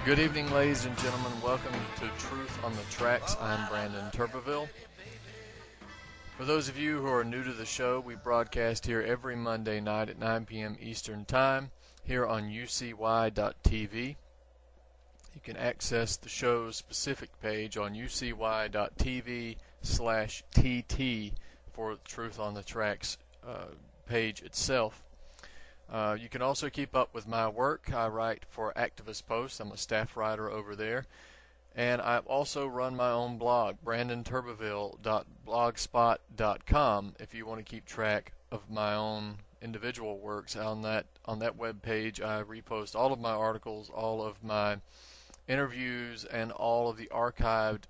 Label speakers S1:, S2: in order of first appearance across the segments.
S1: Good evening, ladies and gentlemen. Welcome to Truth on the Tracks. I'm Brandon Turbeville. For those of you who are new to the show, we broadcast here every Monday night at 9 p.m. Eastern Time here on ucy.tv. You can access the show's specific page on ucy.tv/tt for Truth on the Tracks page itself. You can also keep up with my work. I write for Activist Post. I'm a staff writer over there. And I also run my own blog, brandonturbeville.blogspot.com, if you want to keep track of my own individual works. On that web page, I repost all of my articles, all of my interviews, and all of the archived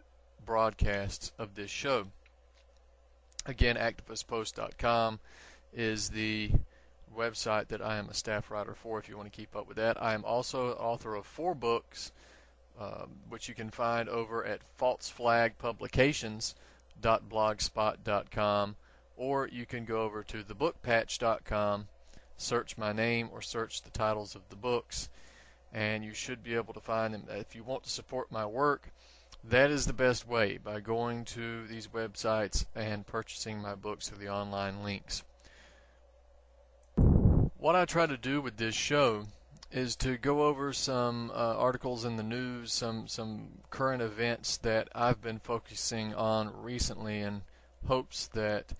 S1: broadcasts of this show. Again, activistpost.com is the website that I am a staff writer for if you want to keep up with that. I am also author of 4 books, which you can find over at falseflagpublications.blogspot.com, or you can go over to thebookpatch.com, search my name or search the titles of the books, and you should be able to find them. If you want to support my work, that is the best way, by going to these websites and purchasing my books through the online links. What I try to do with this show is to go over some articles in the news, some current events that I've been focusing on recently, in hopes that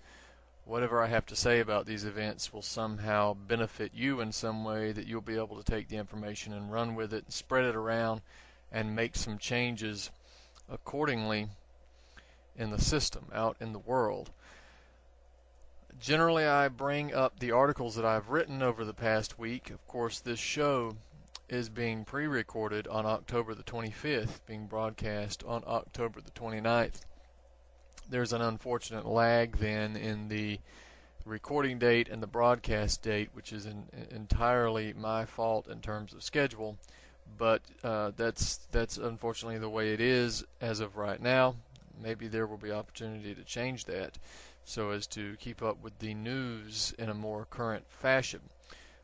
S1: whatever I have to say about these events will somehow benefit you in some way, that you'll be able to take the information and run with it and spread it around and make some changes accordingly in the system, out in the world. Generally, I bring up the articles that I've written over the past week. Of course, this show is being pre-recorded on October the 25th, being broadcast on October the 29th. There's an unfortunate lag then in the recording date and the broadcast date, which is entirely my fault in terms of schedule, but that's unfortunately the way it is as of right now. Maybe there will be opportunity to change that, so as to keep up with the news in a more current fashion.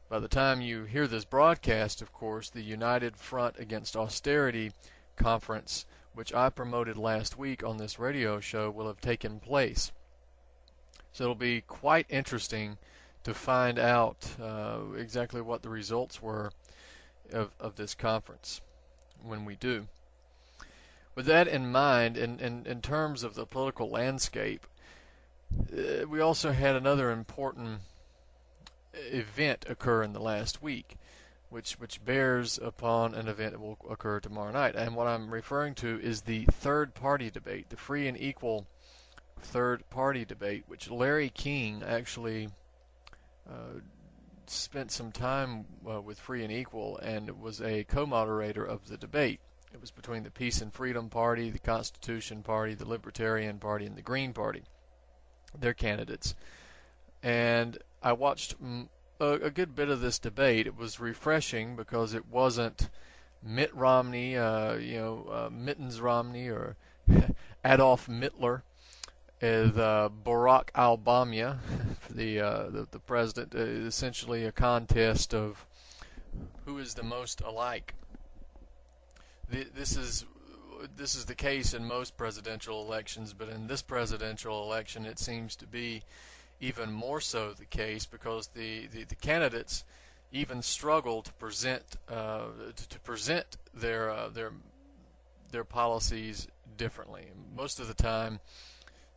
S1: By the time you hear this broadcast, of course, the United Front Against Austerity conference, which I promoted last week on this radio show, will have taken place. So it'll be quite interesting to find out exactly what the results were of this conference when we do. With that in mind, in terms of the political landscape, we also had another important event occur in the last week, which bears upon an event that will occur tomorrow night. And what I'm referring to is the third party debate, the free and equal third party debate, which Larry King actually spent some time with Free and Equal, and was a co-moderator of the debate. It was between the Peace and Freedom Party, the Constitution Party, the Libertarian Party, and the Green Party, their candidates. And I watched a good bit of this debate. It was refreshing because it wasn't Mitt Romney, Mittens Romney, or Adolf Hitler, as Barack Obama, the president. Essentially a contest of who is the most alike. This is the case in most presidential elections, but in this presidential election it seems to be even more so the case, because the candidates even struggle to present their policies differently. Most of the time,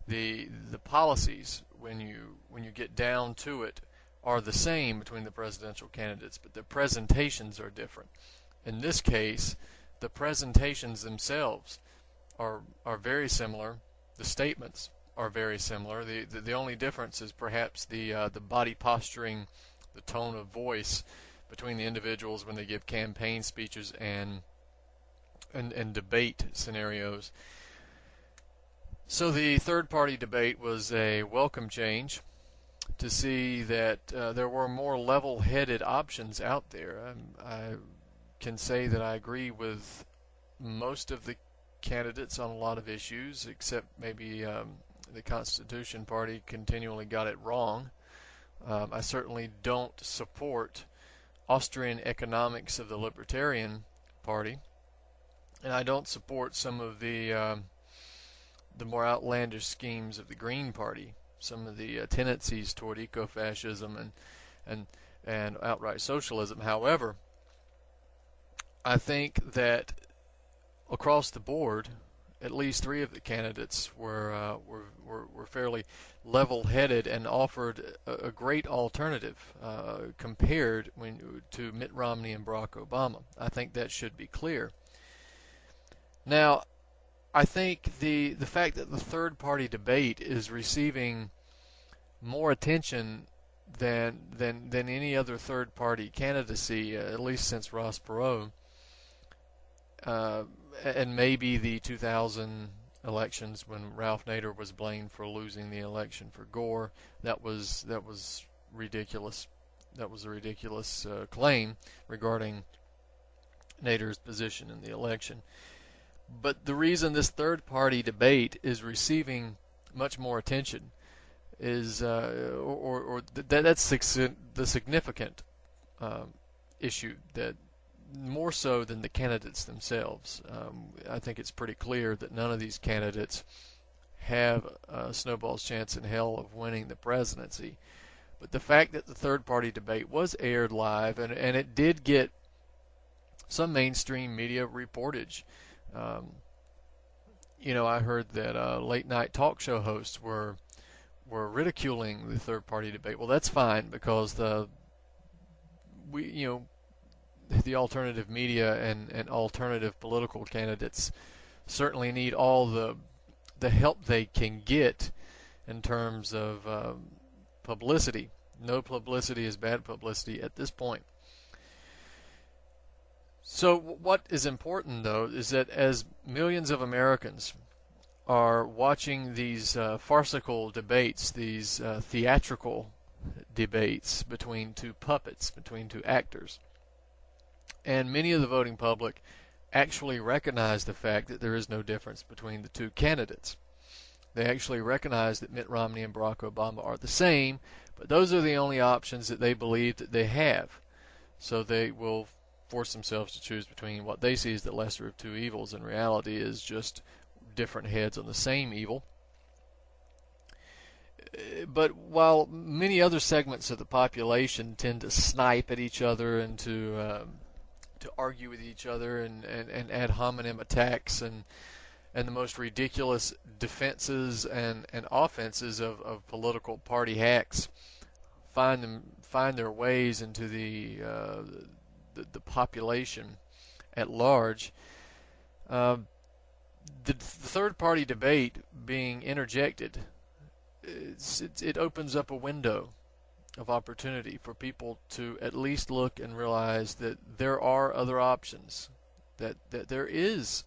S1: the policies, when you get down to it, are the same between the presidential candidates, but the presentations are different. In this case, the presentations themselves are very similar. The statements are very similar. The only difference is perhaps the body posturing, the tone of voice between the individuals when they give campaign speeches and debate scenarios. So the third party debate was a welcome change to see that there were more level-headed options out there. I can say that I agree with most of the candidates on a lot of issues, except maybe the Constitution Party continually got it wrong. I certainly don't support Austrian economics of the Libertarian Party. and I don't support some of the more outlandish schemes of the Green Party, some of the tendencies toward eco-fascism and and outright socialism. However, I think that across the board, at least three of the candidates were fairly level-headed and offered a great alternative compared to Mitt Romney and Barack Obama. I think that should be clear. Now, I think the fact that the third-party debate is receiving more attention than any other third-party candidacy, at least since Ross Perot, and maybe the 2000 elections when Ralph Nader was blamed for losing the election for Gore. That was ridiculous. That was a ridiculous claim regarding Nader's position in the election. But the reason this third-party debate is receiving much more attention is, that's the significant issue, that more so than the candidates themselves. I think it's pretty clear that none of these candidates have a snowball's chance in hell of winning the presidency. But the fact that the third-party debate was aired live, and it did get some mainstream media reportage. I heard that late-night talk show hosts were ridiculing the third-party debate. Well, that's fine, because the alternative media and alternative political candidates certainly need all the help they can get in terms of publicity. No publicity is bad publicity at this point. So what is important, though, is that as millions of Americans are watching these farcical debates, these theatrical debates between two puppets, between two actors, and many of the voting public actually recognize the fact that there is no difference between the two candidates. They actually recognize that Mitt Romney and Barack Obama are the same, but those are the only options that they believe that they have. So they will force themselves to choose between what they see as the lesser of two evils. In reality is just different heads on the same evil. But while many other segments of the population tend to snipe at each other and to argue with each other and ad hominem attacks and the most ridiculous defenses and offenses of political party hacks find their ways into the population at large, the third-party debate being interjected, it opens up a window of opportunity for people to at least look and realize that there are other options, that there is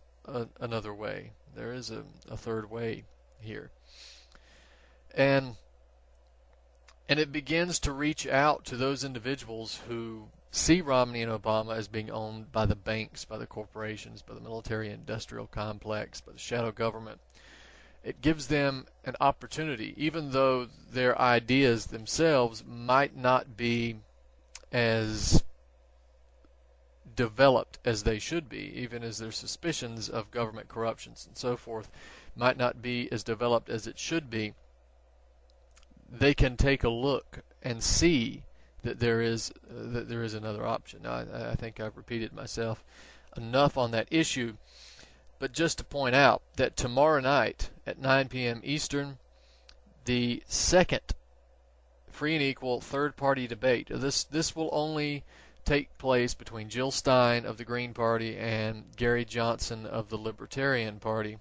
S1: another way, there is a third way here, and it begins to reach out to those individuals who see Romney and Obama as being owned by the banks, by the corporations, by the military-industrial complex, by the shadow government. It gives them an opportunity, even though their ideas themselves might not be as developed as they should be, even as their suspicions of government corruptions and so forth might not be as developed as it should be. They can take a look and see that there is another option. Now, I think I've repeated myself enough on that issue, but just to point out that tomorrow night at 9 p.m. Eastern, the second free and equal third-party debate. This will only take place between Jill Stein of the Green Party and Gary Johnson of the Libertarian Party,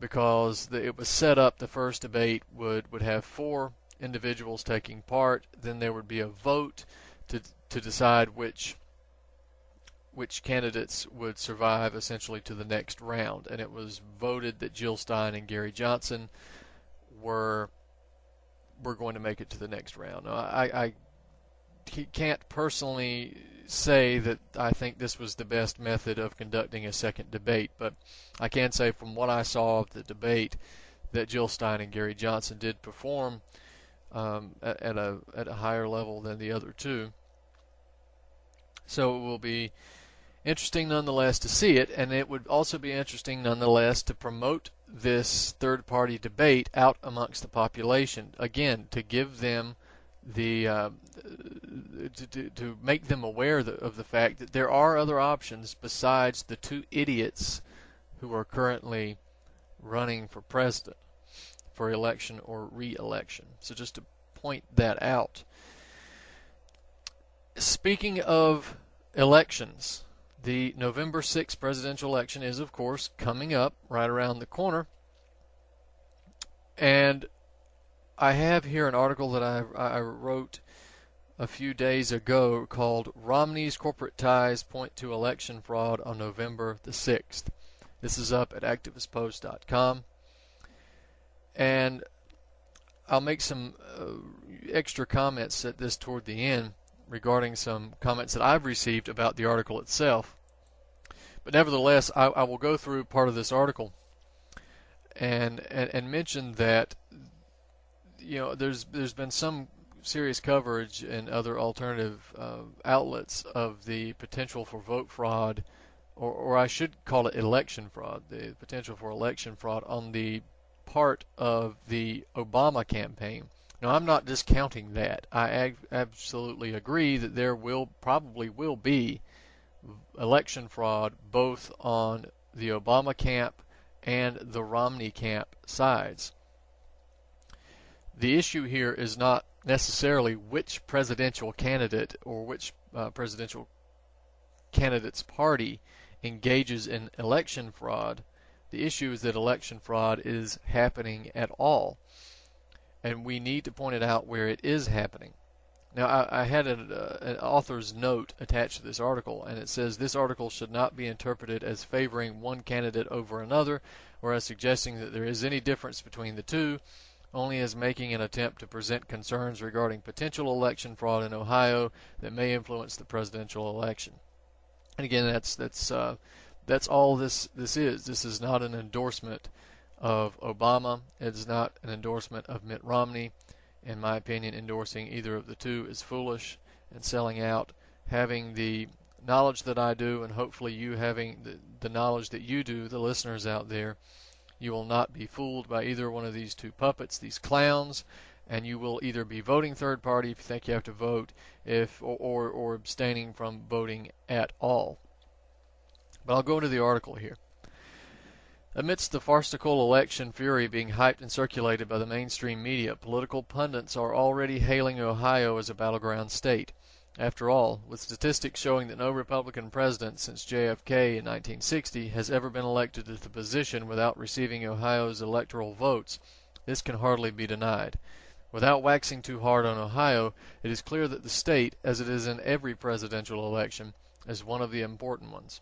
S1: because it was set up, the first debate would have 4 individuals taking part, then there would be a vote to decide which candidates would survive essentially to the next round, and it was voted that Jill Stein and Gary Johnson were going to make it to the next round. Now, I can't personally say that I think this was the best method of conducting a second debate, but I can say from what I saw of the debate that Jill Stein and Gary Johnson did perform at a higher level than the other two. So it will be interesting nonetheless to see it, and it would also be interesting nonetheless to promote this third-party debate out amongst the population, again, to give them the to make them aware of the fact that there are other options besides the two idiots who are currently running for president, for election or re-election. So just to point that out. Speaking of elections, the November 6th presidential election is, of course, coming up right around the corner. And I have here an article that I wrote a few days ago called Romney's Corporate Ties Point to Election Fraud on November the 6th. This is up at activistpost.com. And I'll make some extra comments at this toward the end regarding some comments that I've received about the article itself. But nevertheless, I will go through part of this article and mention that, you know, there's been some serious coverage in other alternative outlets of the potential for vote fraud, or I should call it election fraud, the potential for election fraud on the part of the Obama campaign. Now, I'm not discounting that. I absolutely agree that there probably will be election fraud both on the Obama camp and the Romney camp sides. The issue here is not necessarily which presidential candidate or which presidential candidate's party engages in election fraud. The issue is that election fraud is happening at all, and we need to point it out where it is happening. Now, I had an author's note attached to this article, and it says this article should not be interpreted as favoring one candidate over another, or as suggesting that there is any difference between the two, only as making an attempt to present concerns regarding potential election fraud in Ohio that may influence the presidential election. And again, that's all this is. This is not an endorsement of Obama. It is not an endorsement of Mitt Romney. In my opinion, endorsing either of the two is foolish and selling out. Having the knowledge that I do, and hopefully you having the knowledge that you do, the listeners out there, you will not be fooled by either one of these two puppets, these clowns, and you will either be voting third party if you think you have to vote, or abstaining from voting at all. But I'll go into the article here. Amidst the farcical election fury being hyped and circulated by the mainstream media, political pundits are already hailing Ohio as a battleground state. After all, with statistics showing that no Republican president since JFK in 1960 has ever been elected to the position without receiving Ohio's electoral votes, this can hardly be denied. Without waxing too hard on Ohio, it is clear that the state, as it is in every presidential election, is one of the important ones.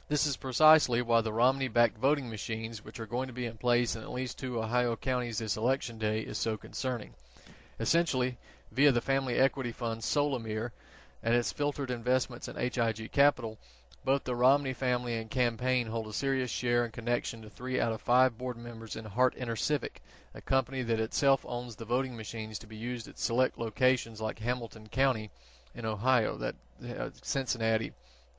S1: This is precisely why the Romney-backed voting machines, which are going to be in place in at least 2 Ohio counties this election day, is so concerning. Essentially, via the family equity fund Solomir and its filtered investments in HIG Capital, both the Romney family and campaign hold a serious share and connection to 3 out of 5 board members in Hart Intercivic, a company that itself owns the voting machines to be used at select locations like Hamilton County in Ohio. That Cincinnati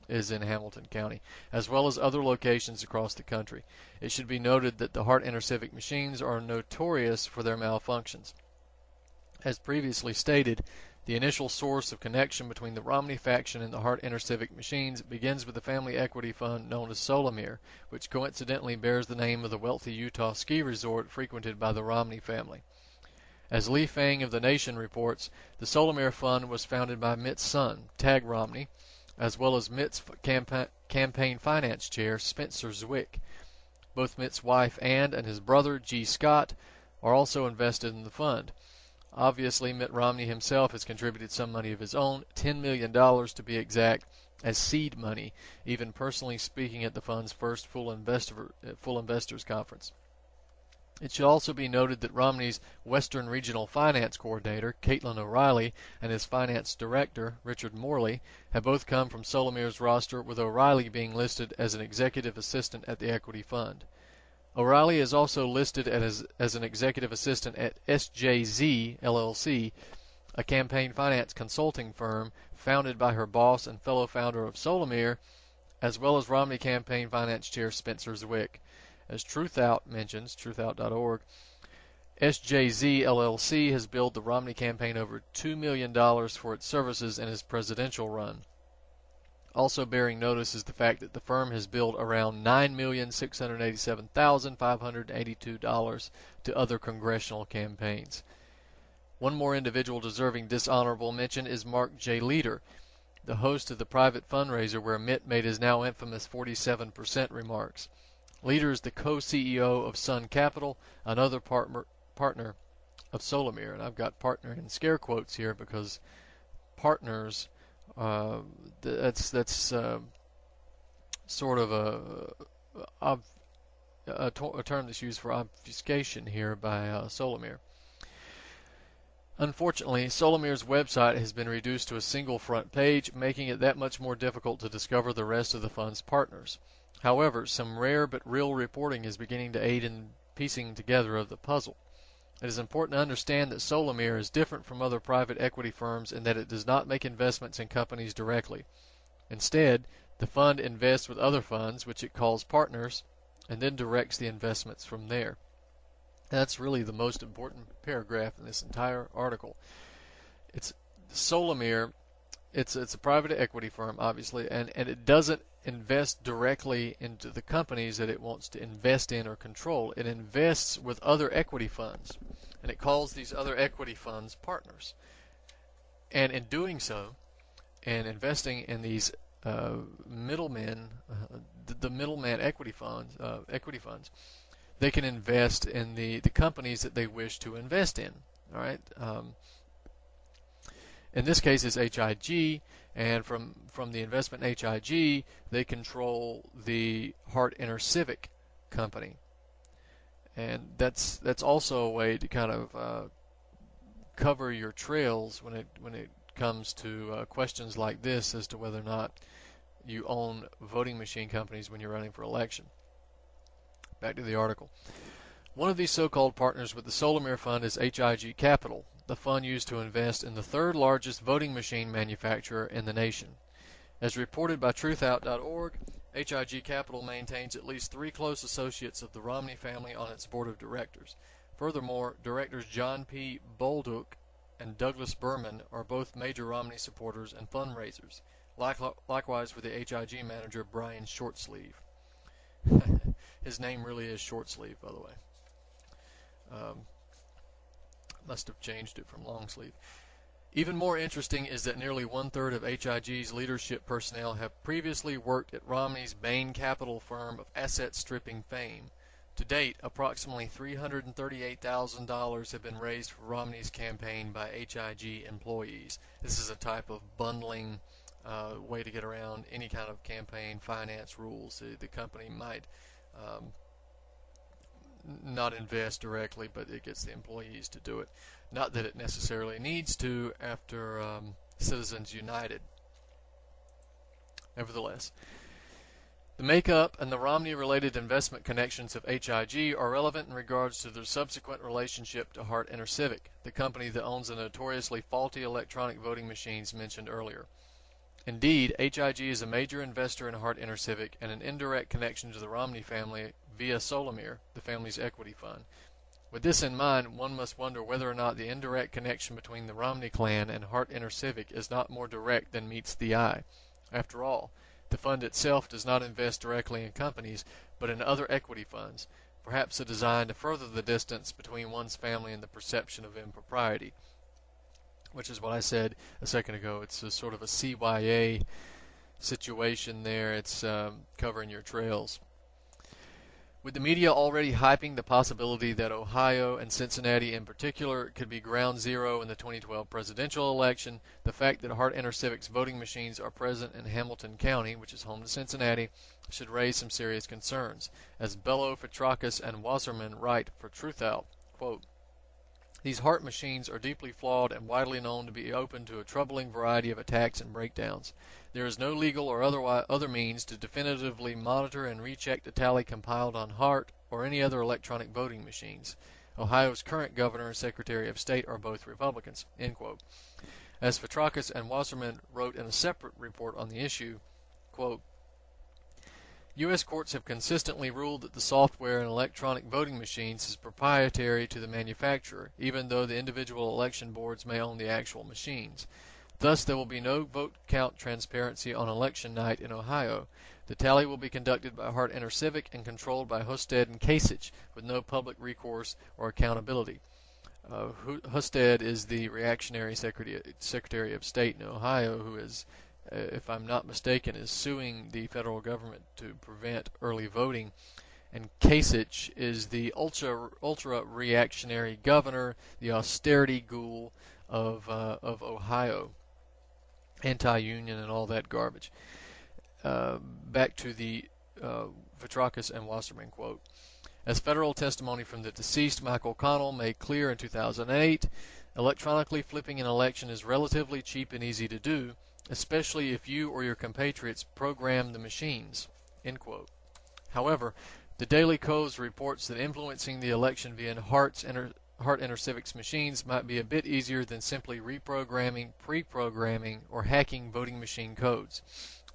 S1: is in Hamilton County, as well as other locations across the country. It should be noted that the Hart Intercivic machines are notorious for their malfunctions. As previously stated, the initial source of connection between the Romney faction and the Hart Intercivic machines begins with the family equity fund known as Solomir, which coincidentally bears the name of the wealthy Utah ski resort frequented by the Romney family. As Lee Fang of The Nation reports, the Solomir fund was founded by Mitt's son, Tag Romney, as well as Mitt's campaign finance chair, Spencer Zwick. Both Mitt's wife Ann and his brother, G. Scott, are also invested in the fund. Obviously, Mitt Romney himself has contributed some money of his own, $10 million to be exact, as seed money, even personally speaking at the fund's first full investors conference. It should also be noted that Romney's Western Regional Finance Coordinator, Caitlin O'Reilly, and his Finance Director, Richard Morley, have both come from Solomir's roster, with O'Reilly being listed as an executive assistant at the equity fund. O'Reilly is also listed as an executive assistant at SJZ LLC, a campaign finance consulting firm founded by her boss and fellow founder of Solomir, as well as Romney campaign finance chair Spencer Zwick. As Truthout mentions, truthout.org, SJZ LLC has billed the Romney campaign over $2 million for its services in his presidential run. Also bearing notice is the fact that the firm has billed around $9,687,582 to other congressional campaigns. One more individual deserving dishonorable mention is Mark J. Leader, the host of the private fundraiser where Mitt made his now infamous 47% remarks. Leader is the co-CEO of Sun Capital, another partner of Solomir. And I've got partner in scare quotes here because partners, that's sort of a term that's used for obfuscation here by Solomir. Unfortunately, Solomir's website has been reduced to a single front page, making it that much more difficult to discover the rest of the fund's partners. However, some rare but real reporting is beginning to aid in piecing together of the puzzle. It is important to understand that Solomir is different from other private equity firms in that it does not make investments in companies directly. Instead, the fund invests with other funds, which it calls partners, and then directs the investments from there. That's really the most important paragraph in this entire article. It's Solomir, it's a private equity firm, obviously, and it doesn't invest directly into the companies that it wants to invest in or control. It invests with other equity funds, and it calls these other equity funds partners. And in doing so, and investing in these middlemen, the middleman equity funds, they can invest in the companies that they wish to invest in. All right. In this case, it's HIG, and from the investment in HIG, they control the Hart InterCivic company, and that's also a way to kind of cover your trails when it comes to questions like this as to whether or not you own voting machine companies when you're running for election. Back to the article. One of these so-called partners with the Solomir Fund is HIG Capital, the fund used to invest in the third largest voting machine manufacturer in the nation. As reported by Truthout.org, HIG Capital maintains at least 3 close associates of the Romney family on its board of directors. Furthermore, directors John P. Bolduc and Douglas Berman are both major Romney supporters and fundraisers. Likewise with the HIG manager Brian Shortsleeve. His name really is Shortsleeve, by the way. Must have changed it from Longsleeve. Even more interesting is that nearly 1/3 of HIG's leadership personnel have previously worked at Romney's Bain Capital firm of asset stripping fame. To date, approximately $338,000 have been raised for Romney's campaign by HIG employees. This is a type of bundling way to get around any kind of campaign finance rules. The company might not invest directly, but it gets the employees to do it. Not that it necessarily needs to after Citizens United. Nevertheless, the makeup and the Romney-related investment connections of HIG are relevant in regards to their subsequent relationship to Hart InterCivic, the company that owns the notoriously faulty electronic voting machines mentioned earlier. Indeed, HIG is a major investor in Hart InterCivic and an indirect connection to the Romney family via Solomir, the family's equity fund. With this in mind, one must wonder whether or not the indirect connection between the Romney clan and Hart InterCivic is not more direct than meets the eye. After all, the fund itself does not invest directly in companies, but in other equity funds, perhaps a design to further the distance between one's family and the perception of impropriety. Which is what I said a second ago. It's a sort of a CYA situation there. It's covering your trails. With the media already hyping the possibility that Ohio and Cincinnati in particular could be ground zero in the 2012 presidential election, the fact that Hart InterCivic's voting machines are present in Hamilton County, which is home to Cincinnati, should raise some serious concerns. As Bello, Fitrakis, and Wasserman write for Truthout, quote, "These Hart machines are deeply flawed and widely known to be open to a troubling variety of attacks and breakdowns. There is no legal or other means to definitively monitor and recheck the tally compiled on Hart or any other electronic voting machines. Ohio's current governor and Secretary of State are both Republicans." End quote. As Fitrakis and Wasserman wrote in a separate report on the issue, quote, U.S. courts have consistently ruled that the software in electronic voting machines is proprietary to the manufacturer, even though the individual election boards may own the actual machines. Thus, there will be no vote count transparency on election night in Ohio. The tally will be conducted by Hart InterCivic and controlled by Husted and Kasich, with no public recourse or accountability. Husted is the reactionary Secretary of State in Ohio, who is, if I'm not mistaken, is suing the federal government to prevent early voting. And Kasich is the ultra-reactionary governor, the austerity ghoul of Ohio, anti-union and all that garbage. Back to the Vitrakis and Wasserman quote. As federal testimony from the deceased Michael Connell made clear in 2008, electronically flipping an election is relatively cheap and easy to do, especially if you or your compatriots program the machines. End quote. However, the Daily Kos reports that influencing the election via Hart InterCivic's machines might be a bit easier than simply reprogramming, pre-programming, or hacking voting machine codes.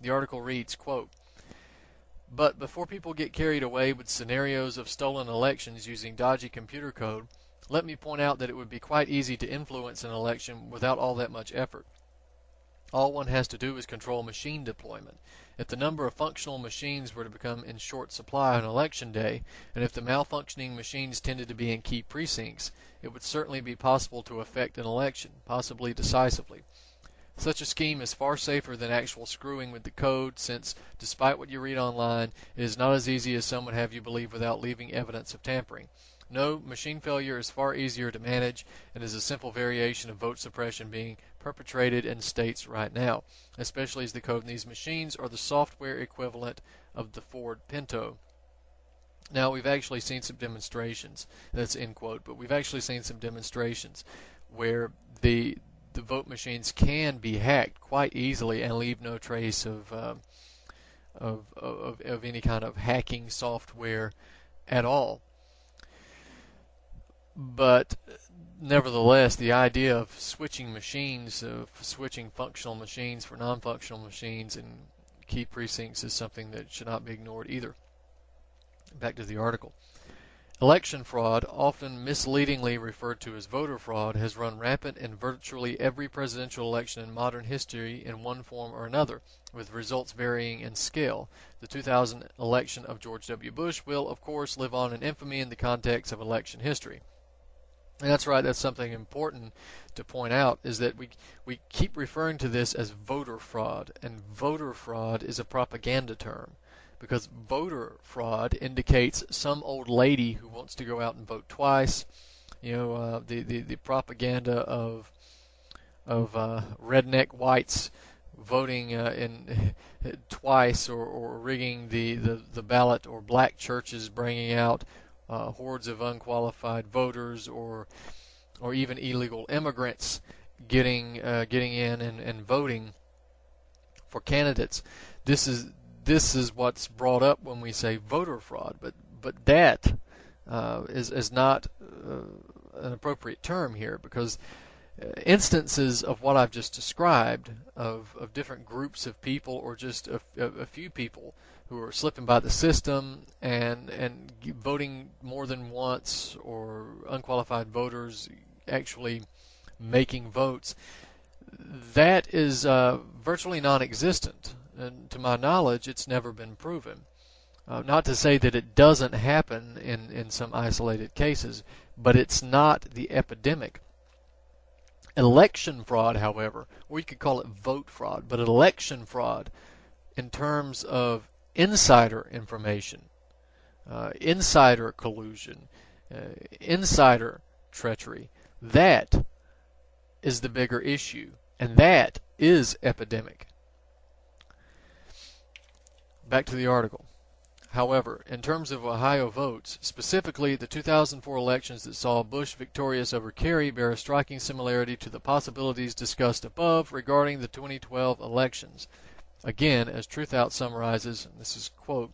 S1: The article reads, quote, "But before people get carried away with scenarios of stolen elections using dodgy computer code, let me point out that it would be quite easy to influence an election without all that much effort. All one has to do is control machine deployment. If the number of functional machines were to become in short supply on election day, and if the malfunctioning machines tended to be in key precincts, it would certainly be possible to effect an election, possibly decisively. Such a scheme is far safer than actual screwing with the code, since, despite what you read online, it is not as easy as some would have you believe without leaving evidence of tampering. No, machine failure is far easier to manage and is a simple variation of vote suppression being perpetrated in states right now, especially as the code in these machines are the software equivalent of the Ford Pinto." Now, we've actually seen some demonstrations, that's end quote, but we've actually seen some demonstrations where the vote machines can be hacked quite easily and leave no trace of any kind of hacking software at all. But nevertheless, the idea of switching machines, of switching functional machines for non-functional machines in key precincts is something that should not be ignored either. Back to the article. Election fraud, often misleadingly referred to as voter fraud, has run rampant in virtually every presidential election in modern history in one form or another, with results varying in scale. The 2000 election of George W. Bush will, of course, live on in infamy in the context of election history. And that's right, that's something important to point out, is that we keep referring to this as voter fraud, and voter fraud is a propaganda term, because voter fraud indicates some old lady who wants to go out and vote twice. The propaganda of redneck whites voting in twice, or rigging the ballot, or black churches bringing out hordes of unqualified voters, or even illegal immigrants getting in and voting for candidates. This is what's brought up when we say voter fraud, but that is not an appropriate term here, because instances of what I've just described, of different groups of people, or just a few people who are slipping by the system and voting more than once, or unqualified voters actually making votes, that is virtually non-existent. And to my knowledge, it's never been proven. Not to say that it doesn't happen in some isolated cases, but it's not the epidemic. Election fraud, however, or you could call it vote fraud, but election fraud, in terms of insider information, insider collusion, insider treachery, that is the bigger issue, and that is epidemic. Back to the article. However, in terms of Ohio votes, specifically the 2004 elections that saw Bush victorious over Kerry bear a striking similarity to the possibilities discussed above regarding the 2012 elections. Again, as Truthout summarizes, and this is quote,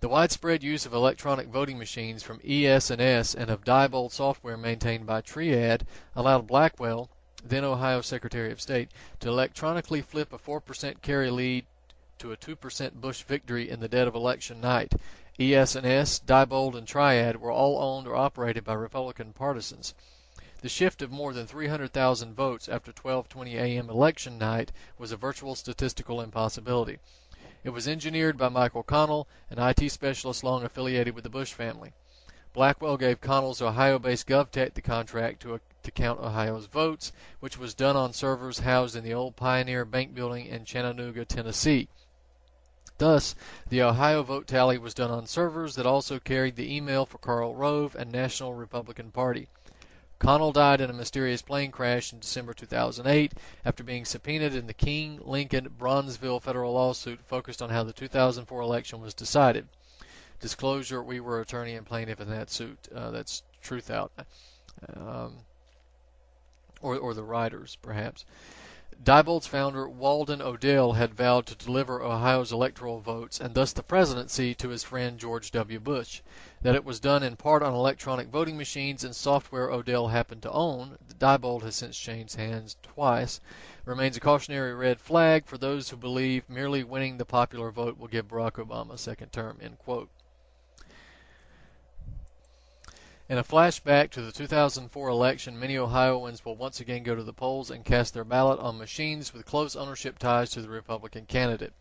S1: "The widespread use of electronic voting machines from ES&S and of Diebold software maintained by Triad allowed Blackwell, then Ohio Secretary of State, to electronically flip a 4% Kerry lead to a 2% Bush victory in the dead of election night. ES&S, Diebold, and Triad were all owned or operated by Republican partisans. The shift of more than 300,000 votes after 12:20 a.m. election night was a virtual statistical impossibility. It was engineered by Michael Connell, an IT specialist long affiliated with the Bush family. Blackwell gave Connell's Ohio-based GovTech the contract to count Ohio's votes, which was done on servers housed in the old Pioneer Bank Building in Chattanooga, Tennessee. Thus, the Ohio vote tally was done on servers that also carried the email for Karl Rove and National Republican Party. Connell died in a mysterious plane crash in December 2008 after being subpoenaed in the King, Lincoln, Bronzeville federal lawsuit focused on how the 2004 election was decided. Disclosure, we were attorney and plaintiff in that suit. That's Truth Out. Or the writers, perhaps. Diebold's founder, Walden Odell, had vowed to deliver Ohio's electoral votes and thus the presidency to his friend George W. Bush. That it was done in part on electronic voting machines and software Odell happened to own, Diebold has since changed hands twice, remains a cautionary red flag for those who believe merely winning the popular vote will give Barack Obama a second term, end quote. In a flashback to the 2004 election, many Ohioans will once again go to the polls and cast their ballot on machines with close ownership ties to the Republican candidate.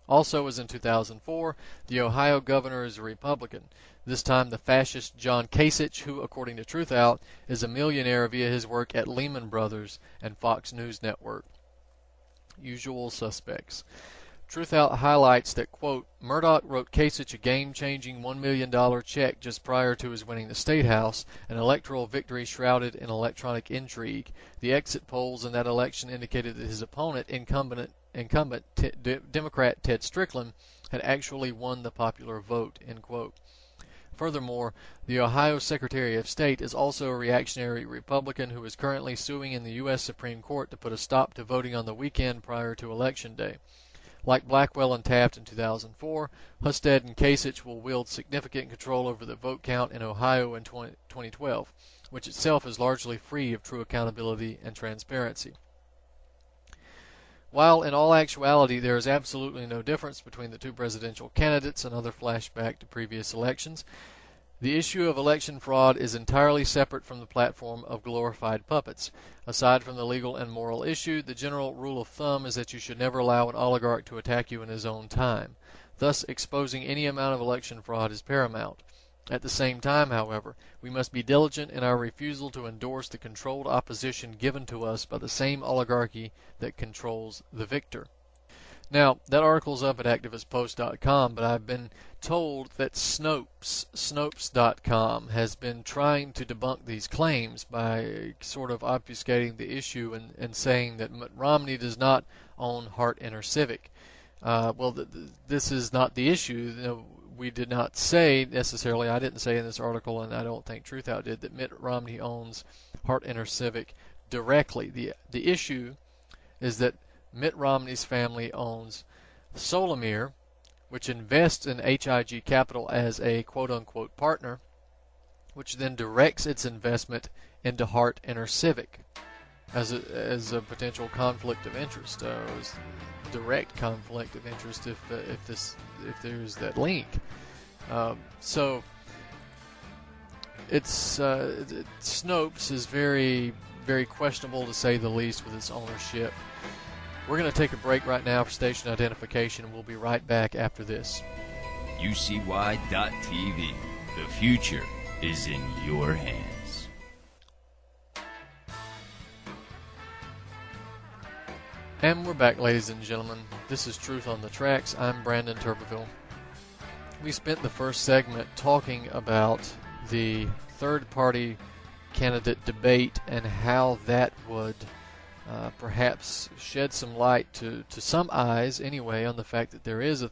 S1: Also, as in 2004, the Ohio governor is a Republican, this time the fascist John Kasich, who, according to Truth Out, is a millionaire via his work at Lehman Brothers and Fox News Network. Usual suspects. Truth Out highlights that, quote, Murdoch wrote Kasich a game-changing $1 million check just prior to his winning the State House, an electoral victory shrouded in electronic intrigue. The exit polls in that election indicated that his opponent, incumbent Democrat Ted Strickland, had actually won the popular vote, end quote. Furthermore, the Ohio Secretary of State is also a reactionary Republican who is currently suing in the U.S. Supreme Court to put a stop to voting on the weekend prior to Election Day. Like Blackwell and Taft in 2004, Husted and Kasich will wield significant control over the vote count in Ohio in 2012, which itself is largely free of true accountability and transparency. While in all actuality there is absolutely no difference between the two presidential candidates, another flashback to previous elections, the issue of election fraud is entirely separate from the platform of glorified puppets. Aside from the legal and moral issue, the general rule of thumb is that you should never allow an oligarch to attack you in his own time. Thus, exposing any amount of election fraud is paramount. At the same time, however, we must be diligent in our refusal to endorse the controlled opposition given to us by the same oligarchy that controls the victor. Now, that article's up at activistpost.com, but I've been told that Snopes.com, has been trying to debunk these claims by sort of obfuscating the issue and saying that Mitt Romney does not own Hart Civic. This is not the issue. You know, we did not say necessarily, I didn't say in this article, and I don't think Truth Out did, that Mitt Romney owns Hart Civic directly. The issue is that Mitt Romney's family owns Solomir, which invests in HIG Capital as a quote-unquote partner, which then directs its investment into Hart Civic as a potential conflict of interest, direct conflict of interest if there's that link. So it's Snopes is very, very questionable to say the least with its ownership. We're going to take a break right now for station identification, and we'll be right back after this.
S2: UCY.TV. The future is in your hands.
S1: And we're back, ladies and gentlemen. This is Truth on the Tracks. I'm Brandon Turbeville. We spent the first segment talking about the third-party candidate debate and how that would perhaps shed some light to some eyes, anyway, on the fact that there is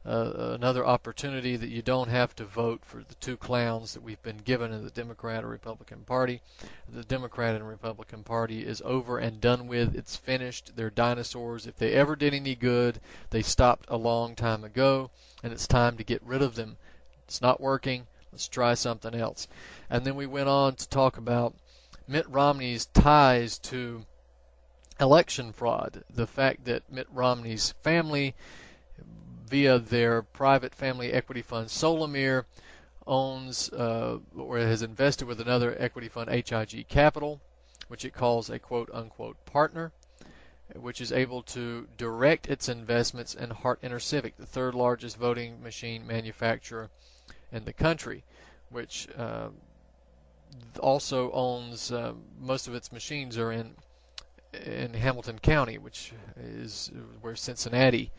S1: another opportunity, that you don't have to vote for the two clowns that we've been given in the Democrat or Republican Party. The Democrat and Republican Party is over and done with. It's finished. They're dinosaurs. If they ever did any good, they stopped a long time ago, and it's time to get rid of them. It's not working. Let's try something else. And then we went on to talk about Mitt Romney's ties to election fraud, the fact that Mitt Romney's family via their private family equity fund. Solomir owns or has invested with another equity fund, HIG Capital, which it calls a quote-unquote partner, which is able to direct its investments in Hart Intercivic, the third largest voting machine manufacturer in the country, which also owns most of its machines are in Hamilton County, which is where Cincinnati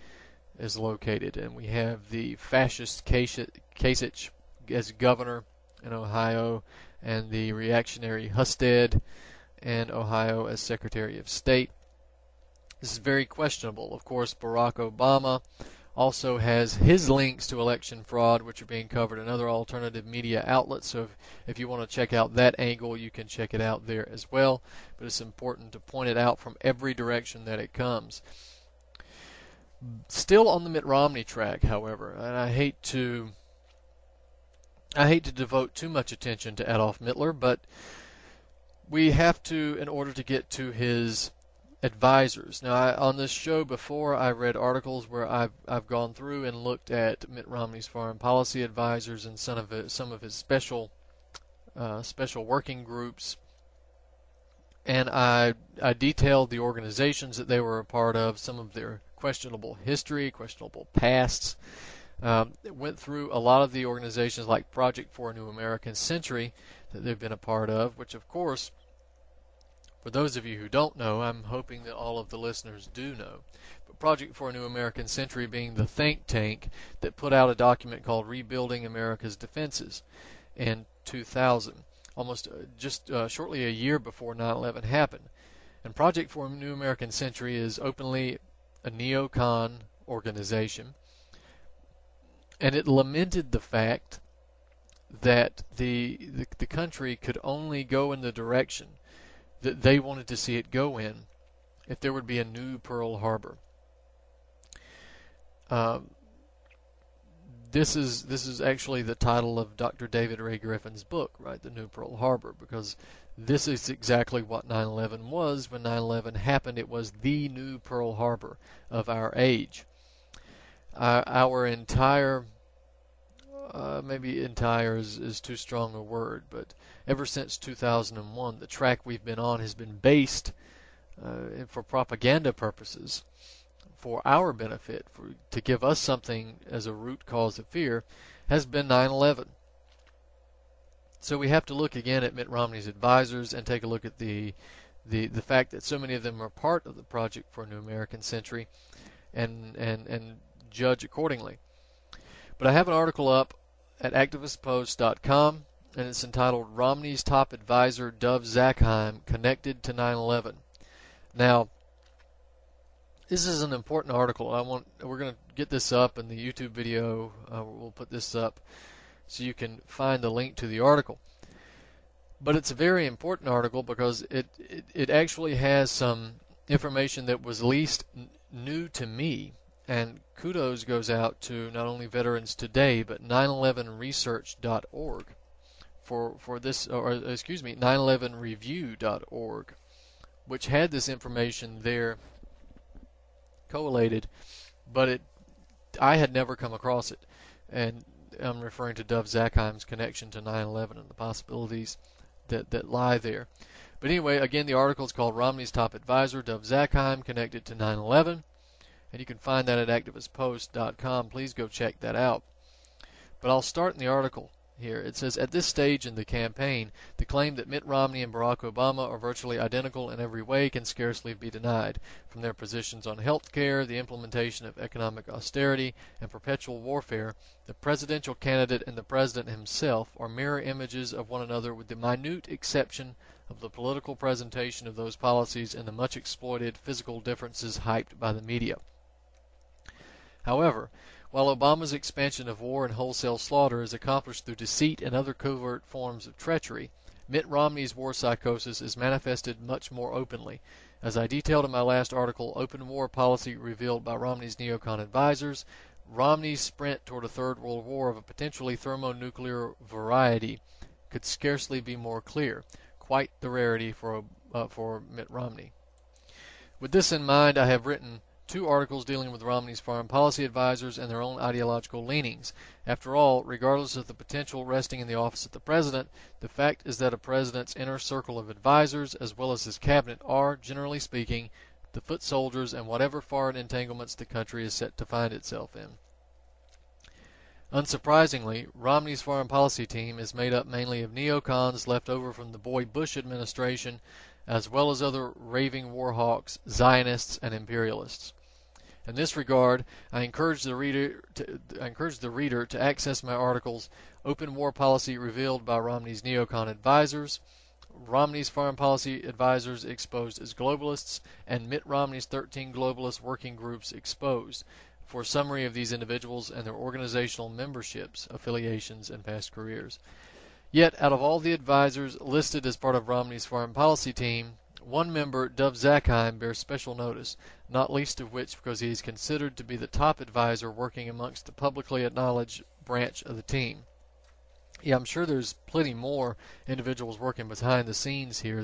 S1: is located. And we have the fascist Kasich as governor in Ohio, and the reactionary Husted in Ohio as Secretary of State. This is very questionable. Of course, Barack Obama also has his links to election fraud, which are being covered in other alternative media outlets. So if you want to check out that angle, you can check it out there as well. But it's important to point it out from every direction that it comes. Still on the Mitt Romney track, however, and I hate to devote too much attention to Adolf Hitler, but we have to in order to get to his advisors. Now, on this show before, I read articles where I've gone through and looked at Mitt Romney's foreign policy advisors and some of his special working groups, and I detailed the organizations that they were a part of, some of their questionable history, questionable pasts. Went through a lot of the organizations like Project for a New American Century that they've been a part of, which of course, for those of you who don't know, I'm hoping that all of the listeners do know. But Project for a New American Century being the think tank that put out a document called Rebuilding America's Defenses in 2000, almost just shortly a year before 9/11 happened. And Project for a New American Century is openly a neocon organization, and it lamented the fact that the country could only go in the direction that they wanted to see it go in if there would be a new Pearl Harbor. This is actually the title of Dr. David Ray Griffin's book, right? The New Pearl Harbor, because this is exactly what 9/11 was. When 9/11 happened, it was the new Pearl Harbor of our age. Our entire maybe entire is too strong a word, but ever since 2001, the track we've been on has been based for propaganda purposes, for our benefit, to give us something as a root cause of fear, has been 9/11. So we have to look again at Mitt Romney's advisors and take a look at the fact that so many of them are part of the Project for a New American Century, and judge accordingly. But I have an article up at activistpost.com, and it's entitled Romney's Top Advisor Dov Zakheim Connected to 9/11. Now, this is an important article. We're going to get this up in the YouTube video. We'll put this up so you can find the link to the article. But it's a very important article because it actually has some information that was least new to me. And kudos goes out to not only Veterans Today, but 911research.org for this, or excuse me, 911review.org, which had this information there collated, but I had never come across it. And I'm referring to Dov Zakheim's connection to 9/11 and the possibilities that lie there. But anyway, again, the article is called Romney's Top Advisor, Dov Zakheim, Connected to 9/11. And you can find that at activistpost.com. Please go check that out. But I'll start in the article here. It says, at this stage in the campaign, the claim that Mitt Romney and Barack Obama are virtually identical in every way can scarcely be denied. From their positions on health care, the implementation of economic austerity, and perpetual warfare, the presidential candidate and the president himself are mirror images of one another, with the minute exception of the political presentation of those policies and the much exploited physical differences hyped by the media. However, while Obama's expansion of war and wholesale slaughter is accomplished through deceit and other covert forms of treachery, Mitt Romney's war psychosis is manifested much more openly. As I detailed in my last article, Open War Policy Revealed by Romney's Neocon Advisors, Romney's sprint toward a third world war of a potentially thermonuclear variety could scarcely be more clear. Quite the rarity for Mitt Romney. With this in mind, I have written 2 articles dealing with Romney's foreign policy advisors and their own ideological leanings. After all, regardless of the potential resting in the office of the president, the fact is that a president's inner circle of advisors, as well as his cabinet, are, generally speaking, the foot soldiers in whatever foreign entanglements the country is set to find itself in. Unsurprisingly, Romney's foreign policy team is made up mainly of neocons left over from the Boy Bush administration, as well as other raving war hawks, Zionists, and imperialists. In this regard, I encourage the reader to access my articles, Open War Policy Revealed by Romney's Neocon Advisors, Romney's Foreign Policy Advisors Exposed as Globalists, and Mitt Romney's 13 Globalist Working Groups Exposed, for a summary of these individuals and their organizational memberships, affiliations, and past careers. Yet, out of all the advisors listed as part of Romney's foreign policy team, one member, Dov Zakheim, bears special notice, not least of which because he is considered to be the top advisor working amongst the publicly acknowledged branch of the team. Yeah, I'm sure there's plenty more individuals working behind the scenes here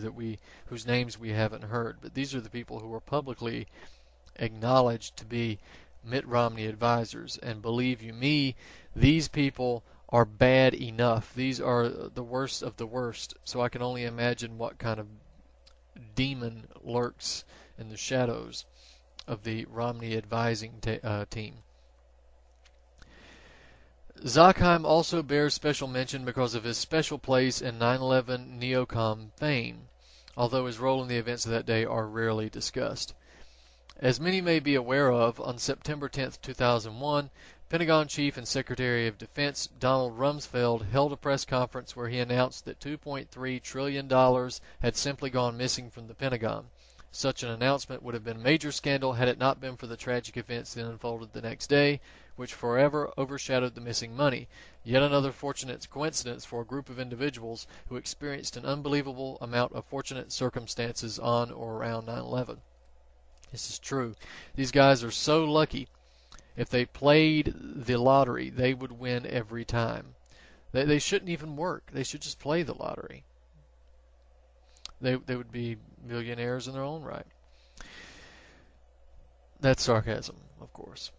S1: whose names we haven't heard, but these are the people who are publicly acknowledged to be Mitt Romney advisors, and believe you me, these people are bad enough. These are the worst of the worst, so I can only imagine what kind of demon lurks in the shadows of the Romney advising team. Zakheim also bears special mention because of his special place in 9/11 neocon fame, although his role in the events of that day are rarely discussed. As many may be aware of, on September 10, 2001, Pentagon Chief and Secretary of Defense Donald Rumsfeld held a press conference where he announced that $2.3 trillion had simply gone missing from the Pentagon. Such an announcement would have been a major scandal had it not been for the tragic events that unfolded the next day, which forever overshadowed the missing money. Yet another fortunate coincidence for a group of individuals who experienced an unbelievable amount of fortunate circumstances on or around 9/11. This is true. These guys are so lucky. If they played the lottery, they would win every time. They shouldn't even work. They should just play the lottery. They would be millionaires in their own right. That's sarcasm, of course.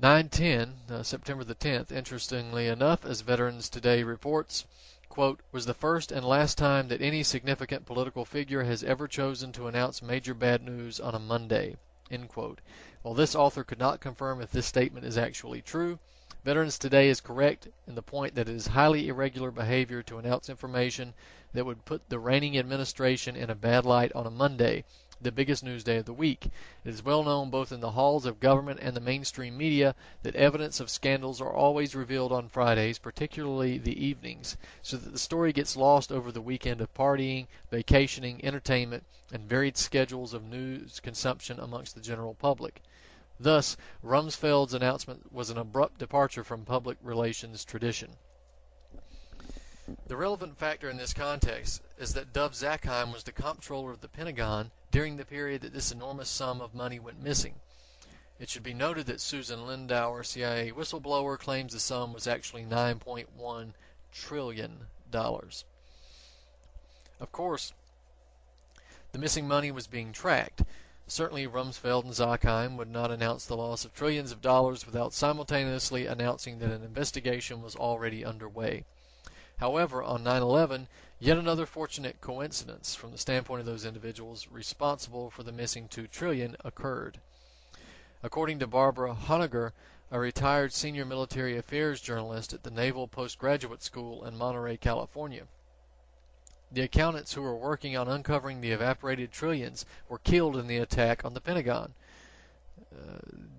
S1: 9/10, September the 10th, interestingly enough, as Veterans Today reports, quote, was the first and last time that any significant political figure has ever chosen to announce major bad news on a Monday, end quote. While this author could not confirm if this statement is actually true, Veterans Today is correct in the point that it is highly irregular behavior to announce information that would put the reigning administration in a bad light on a Monday, the biggest news day of the week. It is well known both in the halls of government and the mainstream media that evidence of scandals are always revealed on Fridays, particularly the evenings, so that the story gets lost over the weekend of partying, vacationing, entertainment, and varied schedules of news consumption amongst the general public. Thus, Rumsfeld's announcement was an abrupt departure from public relations tradition. The relevant factor in this context is that Dov Zakheim was the comptroller of the Pentagon during the period that this enormous sum of money went missing. It should be noted that Susan Lindauer, CIA whistleblower, claims the sum was actually $9.1 trillion. Of course, the missing money was being tracked. Certainly Rumsfeld and Zakheim would not announce the loss of trillions of dollars without simultaneously announcing that an investigation was already underway. However, on 9/11, yet another fortunate coincidence from the standpoint of those individuals responsible for the missing $2 trillion occurred. According to Barbara Honegger, a retired senior military affairs journalist at the Naval Postgraduate School in Monterey, California, the accountants who were working on uncovering the evaporated trillions were killed in the attack on the Pentagon.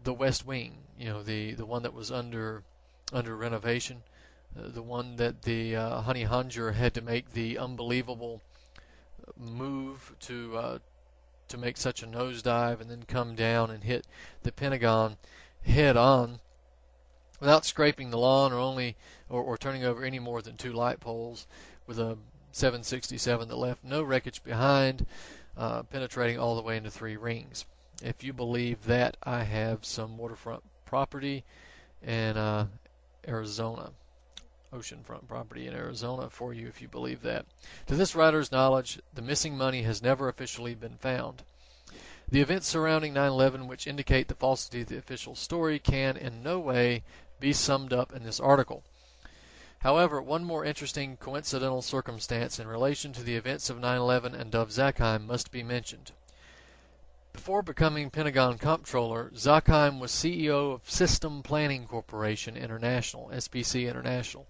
S1: The West Wing, the one that was under renovation, the one that the Honey Honger had to make the unbelievable move to make such a nosedive and then come down and hit the Pentagon head on without scraping the lawn or turning over any more than 2 light poles, with a 767 that left no wreckage behind, penetrating all the way into 3 rings. If you believe that, I have some waterfront property in Arizona. Oceanfront property in Arizona for you if you believe that. To this writer's knowledge, the missing money has never officially been found. The events surrounding 9/11 which indicate the falsity of the official story can in no way be summed up in this article. However, one more interesting coincidental circumstance in relation to the events of 9/11 and Dov Zakheim must be mentioned. Before becoming Pentagon Comptroller, Zakheim was CEO of System Planning Corporation International, SPC International,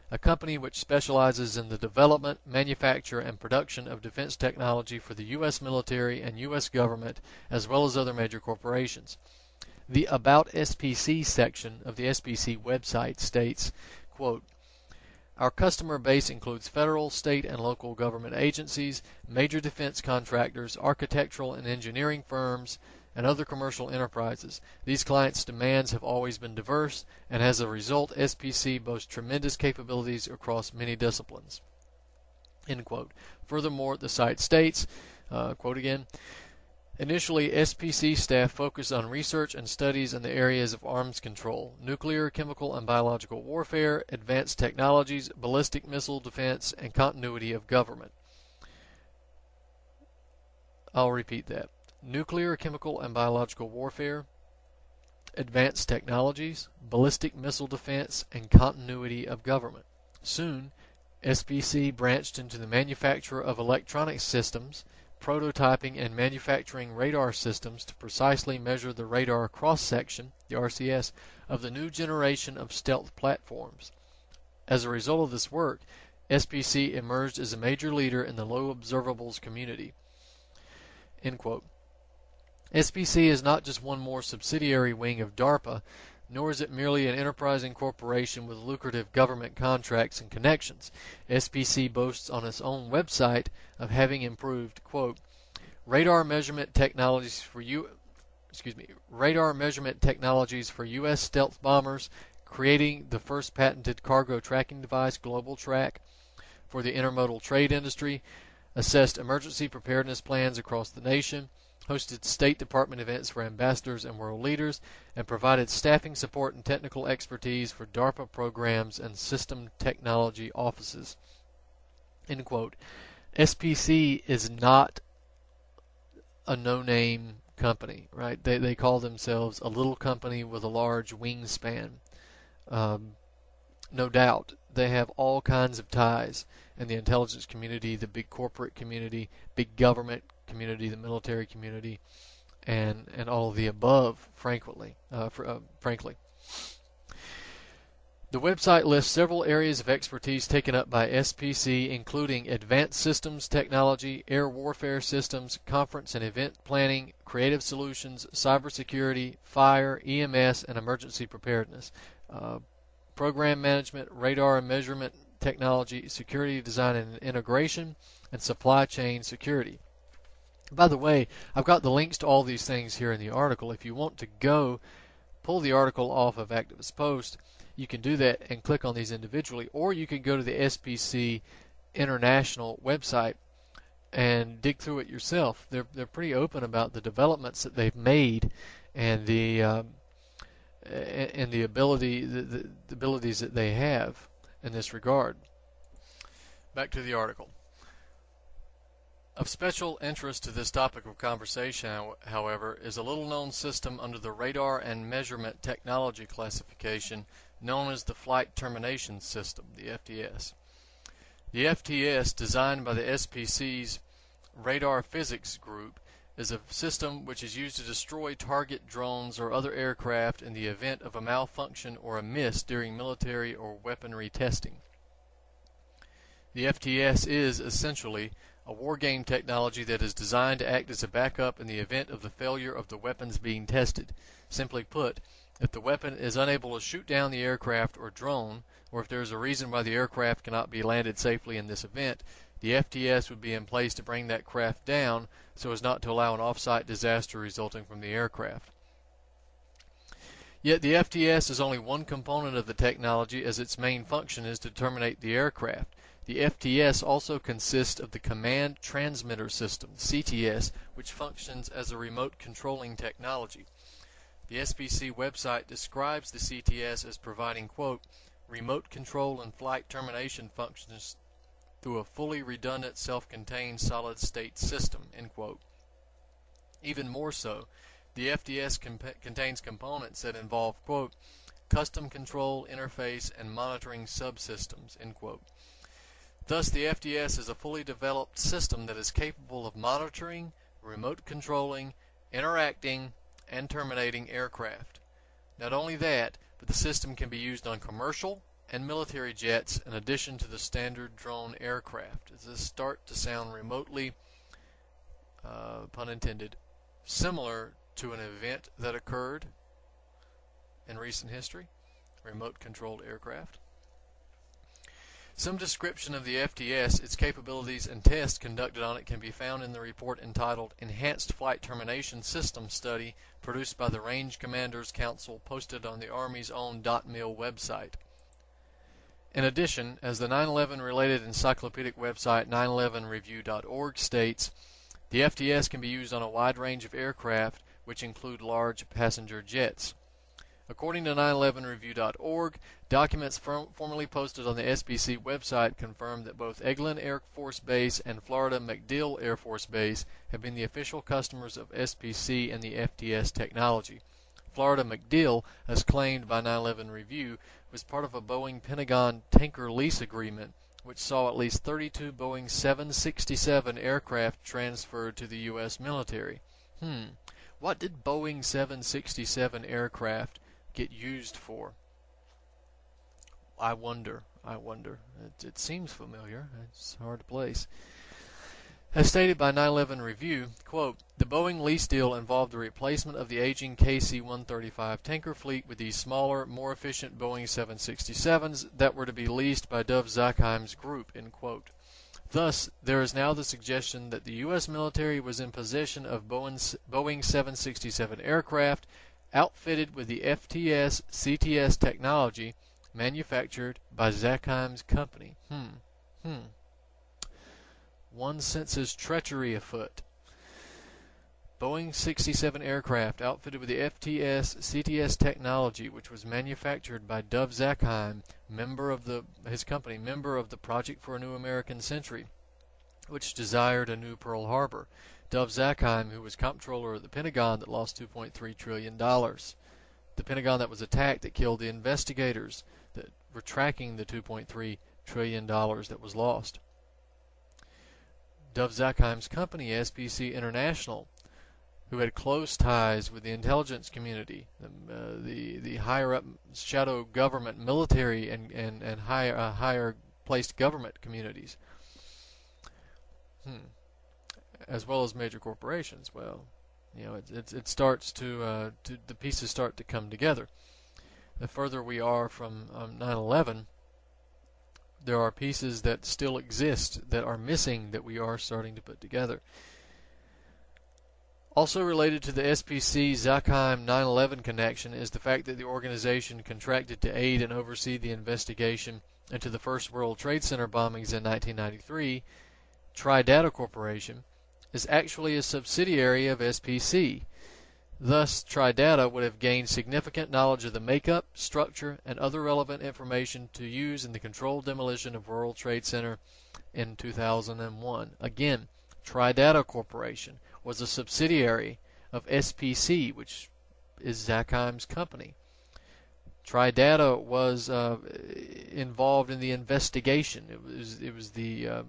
S1: a company which specializes in the development, manufacture, and production of defense technology for the U.S. military and U.S. government, as well as other major corporations. The About SPC section of the SPC website states, quote, "Our customer base includes federal, state, and local government agencies, major defense contractors, architectural and engineering firms, and other commercial enterprises. These clients' demands have always been diverse, and as a result, SPC boasts tremendous capabilities across many disciplines." End quote. Furthermore, the site states, quote again, "Initially, SPC staff focused on research and studies in the areas of arms control, nuclear, chemical, and biological warfare, advanced technologies, ballistic missile defense, and continuity of government." I'll repeat that. Nuclear, chemical, and biological warfare, advanced technologies, ballistic missile defense, and continuity of government. Soon, SPC branched into the manufacture of electronic systems, prototyping and manufacturing radar systems to precisely measure the radar cross-section, the RCS, of the new generation of stealth platforms. As a result of this work, SPC emerged as a major leader in the low observables community. End quote. SPC is not just one more subsidiary wing of DARPA, nor is it merely an enterprising corporation with lucrative government contracts and connections. SPC boasts on its own website of having improved, quote, radar measurement technologies for U.S. stealth bombers, creating the first patented cargo tracking device, Global Track, for the intermodal trade industry, assessed emergency preparedness plans across the nation, hosted State Department events for ambassadors and world leaders, and provided staffing support and technical expertise for DARPA programs and system technology offices. End quote. SPC is not a no-name company, right? They call themselves a little company with a large wingspan. No doubt, they have all kinds of ties in the intelligence community, the big corporate community, big government community, the military community, and all of the above, frankly. The website lists several areas of expertise taken up by SPC, including advanced systems technology, air warfare systems, conference and event planning, creative solutions, cybersecurity, fire, EMS, and emergency preparedness, program management, radar and measurement technology, security design and integration, and supply chain security. By the way, I've got the links to all these things here in the article. If you want to go pull the article off of Activist Post, you can do that and click on these individually, or you can go to the SPC International website and dig through it yourself. They're pretty open about the developments that they've made and the abilities that they have in this regard. Back to the article. Of special interest to this topic of conversation, however, is a little-known system under the Radar and Measurement Technology classification known as the Flight Termination System, the FTS. The FTS, designed by the SPC's Radar Physics Group, is a system which is used to destroy target drones or other aircraft in the event of a malfunction or a miss during military or weaponry testing. The FTS is essentially a wargame technology that is designed to act as a backup in the event of the failure of the weapons being tested. Simply put, if the weapon is unable to shoot down the aircraft or drone, or if there is a reason why the aircraft cannot be landed safely in this event, the FTS would be in place to bring that craft down so as not to allow an off-site disaster resulting from the aircraft. Yet the FTS is only one component of the technology, as its main function is to terminate the aircraft. The FTS also consists of the Command Transmitter System, CTS, which functions as a remote controlling technology. The SPC website describes the CTS as providing, quote, remote control and flight termination functions through a fully redundant self-contained solid-state system, end quote. Even more so, the FDS contains components that involve, quote, custom control, interface, and monitoring subsystems, end quote. Thus, the FDS is a fully developed system that is capable of monitoring, remote controlling, interacting, and terminating aircraft. Not only that, but the system can be used on commercial and military jets in addition to the standard drone aircraft. Does this start to sound remotely, pun intended, similar to an event that occurred in recent history? Remote-controlled aircraft. Some description of the FDS, its capabilities, and tests conducted on it can be found in the report entitled Enhanced Flight Termination System Study, produced by the Range Commanders Council, posted on the Army's own .mil website. In addition, as the 9/11 related encyclopedic website 911review.org states, the FDS can be used on a wide range of aircraft, which include large passenger jets. According to 911review.org, documents formerly posted on the SBC website confirm that both Eglin Air Force Base and Florida MacDill Air Force Base have been the official customers of SBC and the FDS technology. Florida MacDill, as claimed by 9/11 Review, was part of a Boeing Pentagon tanker lease agreement, which saw at least 32 Boeing 767 aircraft transferred to the U.S. military. What did Boeing 767 aircraft get used for? I wonder. It seems familiar. It's hard to place. As stated by 9/11 Review, quote, the Boeing lease deal involved the replacement of the aging KC-135 tanker fleet with these smaller, more efficient Boeing 767s that were to be leased by Dov Zakheim's group, end quote. Thus, there is now the suggestion that the U.S. military was in possession of Boeing 767 aircraft outfitted with the FTS-CTS technology manufactured by Zakheim's company. One senses treachery afoot. Boeing 67 aircraft outfitted with the FTS-CTS technology, which was manufactured by Dov Zakheim, member of the Project for a New American Century, which desired a new Pearl Harbor. Dov Zakheim, who was comptroller of the Pentagon that lost $2.3 trillion. The Pentagon that was attacked, that killed the investigators that were tracking the $2.3 trillion that was lost. Dov Zakheim's company, SPC International, who had close ties with the intelligence community, the higher-up shadow government, military, and higher-placed government communities, as well as major corporations. Well, it starts to the pieces start to come together. The further we are from 9/11, there are pieces that still exist that are missing that we are starting to put together. Also related to the SPC Zakheim 9/11 connection is the fact that the organization contracted to aid and oversee the investigation into the first World Trade Center bombings in 1993, Tridata Corporation, is actually a subsidiary of SPC. Thus, Tridata would have gained significant knowledge of the makeup, structure, and other relevant information to use in the controlled demolition of World Trade Center in 2001. Again, Tridata Corporation was a subsidiary of SPC, which is Zakheim's company. Tridata was involved in the investigation. It was the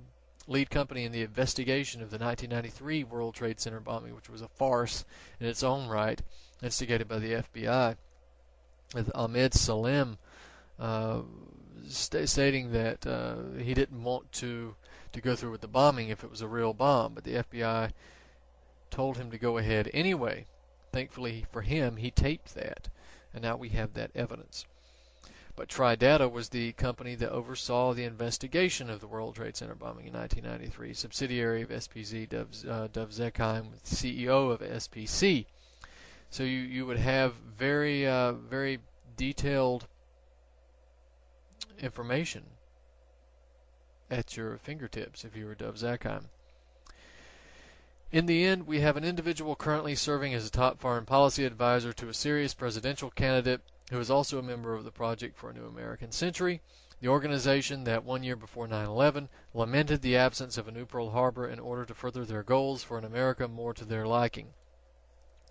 S1: lead company in the investigation of the 1993 World Trade Center bombing, which was a farce in its own right, instigated by the FBI, with Ahmed Salem stating that he didn't want to go through with the bombing if it was a real bomb, but the FBI told him to go ahead anyway. Thankfully for him, he taped that, and now we have that evidence. But Tridata was the company that oversaw the investigation of the World Trade Center bombing in 1993, subsidiary of SPC, Dov Zakheim, CEO of SPC. So you would have very very detailed information at your fingertips if you were Dov Zakheim. In the end, we have an individual currently serving as a top foreign policy advisor to a serious presidential candidate who is also a member of the Project for a New American Century, the organization that 1 year before 9/11 lamented the absence of a new Pearl Harbor in order to further their goals for an America more to their liking.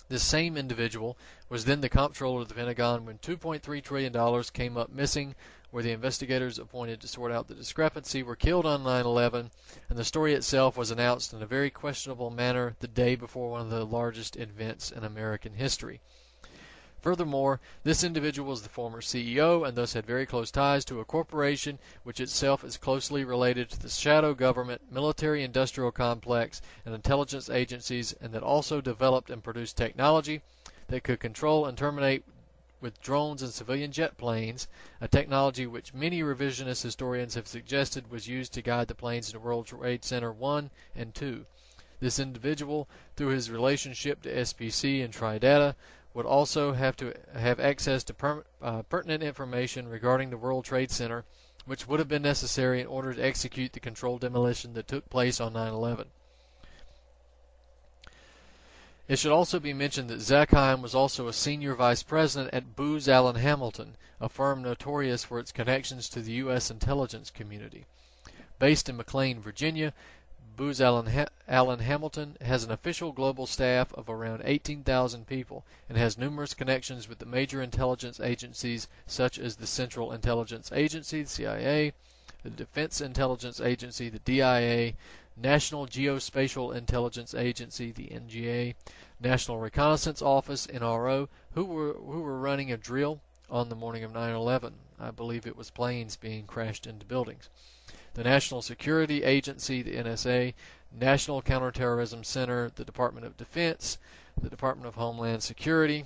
S1: This same individual was then the comptroller of the Pentagon when $2.3 trillion came up missing, where the investigators appointed to sort out the discrepancy were killed on 9/11, and the story itself was announced in a very questionable manner the day before one of the largest events in American history. Furthermore, this individual was the former CEO and thus had very close ties to a corporation which itself is closely related to the shadow government, military-industrial complex, and intelligence agencies, and that also developed and produced technology that could control and terminate with drones and civilian jet planes, a technology which many revisionist historians have suggested was used to guide the planes into World Trade Center 1 and 2. This individual, through his relationship to SPC and Tridata, would also have to have access to pertinent information regarding the World Trade Center, which would have been necessary in order to execute the controlled demolition that took place on 9/11. It should also be mentioned that Zackheim was also a senior vice president at Booz Allen Hamilton, a firm notorious for its connections to the U.S. intelligence community. Based in McLean, Virginia, Booz Allen Hamilton has an official global staff of around 18,000 people and has numerous connections with the major intelligence agencies such as the Central Intelligence Agency, the CIA, the Defense Intelligence Agency, the DIA, National Geospatial Intelligence Agency, the NGA, National Reconnaissance Office, NRO, who were running a drill on the morning of 9/11. I believe it was planes being crashed into buildings. The National Security Agency, the NSA, National Counterterrorism Center, the Department of Defense, the Department of Homeland Security,